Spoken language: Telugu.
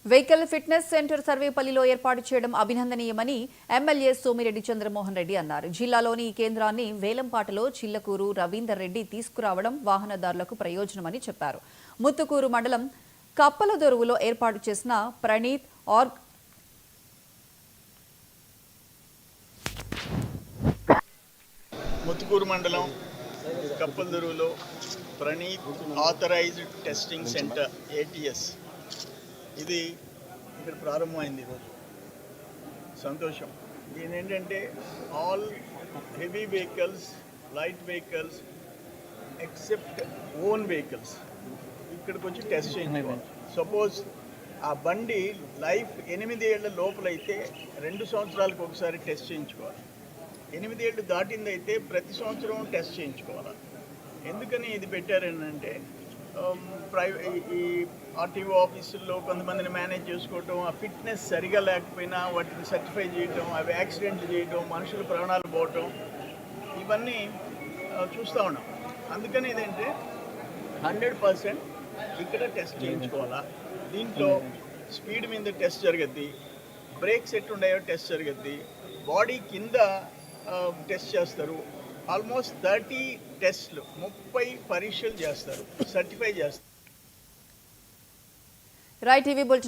వెహికల్ ఫిట్నెస్ సెంటర్ సర్వేపల్లిలో ఏర్పాటు చేయడం అభినందనీయమని ఎమ్మెల్యే సోమిరెడ్డి చంద్రమోహన్ రెడ్డి అన్నారు. జిల్లాలోని ఈ కేంద్రాన్ని వేలంపాటలో చిల్లకూరు రవీందర్ రెడ్డి తీసుకురావడం వాహనదారులకు ప్రయోజనమని చెప్పారు. ముత్తుకూరు మండలం కప్పలదొరువులో ఏర్పాటు చేసిన ప్రణీత్ ముత్తుకూరు మండలం కప్పలదొరువులో Praneeth authorised testing centre ATS ఇది ఇక్కడ ప్రారంభమైంది. ఈరోజు సంతోషం. దీని ఏంటంటే all heavy vehicles, light vehicles except own vehicles ఇక్కడికి వచ్చి టెస్ట్ చేయించుకోవాలి. సపోజ్ ఆ బండి లైఫ్ 8 ఏళ్ల లోపలైతే 2 సంవత్సరాలకు ఒకసారి టెస్ట్ చేయించుకోవాలి. 8 ఏళ్ళు దాటిందైతే ప్రతి సంవత్సరం టెస్ట్ చేయించుకోవాలి. ఎందుకని ఇది పెట్టారంటే ఈ RTO ఆఫీసుల్లో కొంతమందిని మేనేజ్ చేసుకోవటం, ఆ ఫిట్నెస్ సరిగా లేకపోయినా వాటిని సర్టిఫై చేయటం, అవి యాక్సిడెంట్లు చేయటం, మనుషుల ప్రాణాలు పోవటం, ఇవన్నీ చూస్తూ ఉన్నాం. అందుకని ఇదేంటే 100% ఇక్కడ టెస్ట్ చేయించుకోవాలా. దీంట్లో స్పీడ్ మీద టెస్ట్ జరుగుద్ది, బ్రేక్స్ ఎట్లున్నాయో టెస్ట్ జరుగుద్ది, బాడీ కింద టెస్ట్ చేస్తారు. ఆల్మోస్ట్ 30 టెస్ట్లు, 30 పరీక్షలు చేస్తారు, సర్టిఫై చేస్తారు. Right TV bulletin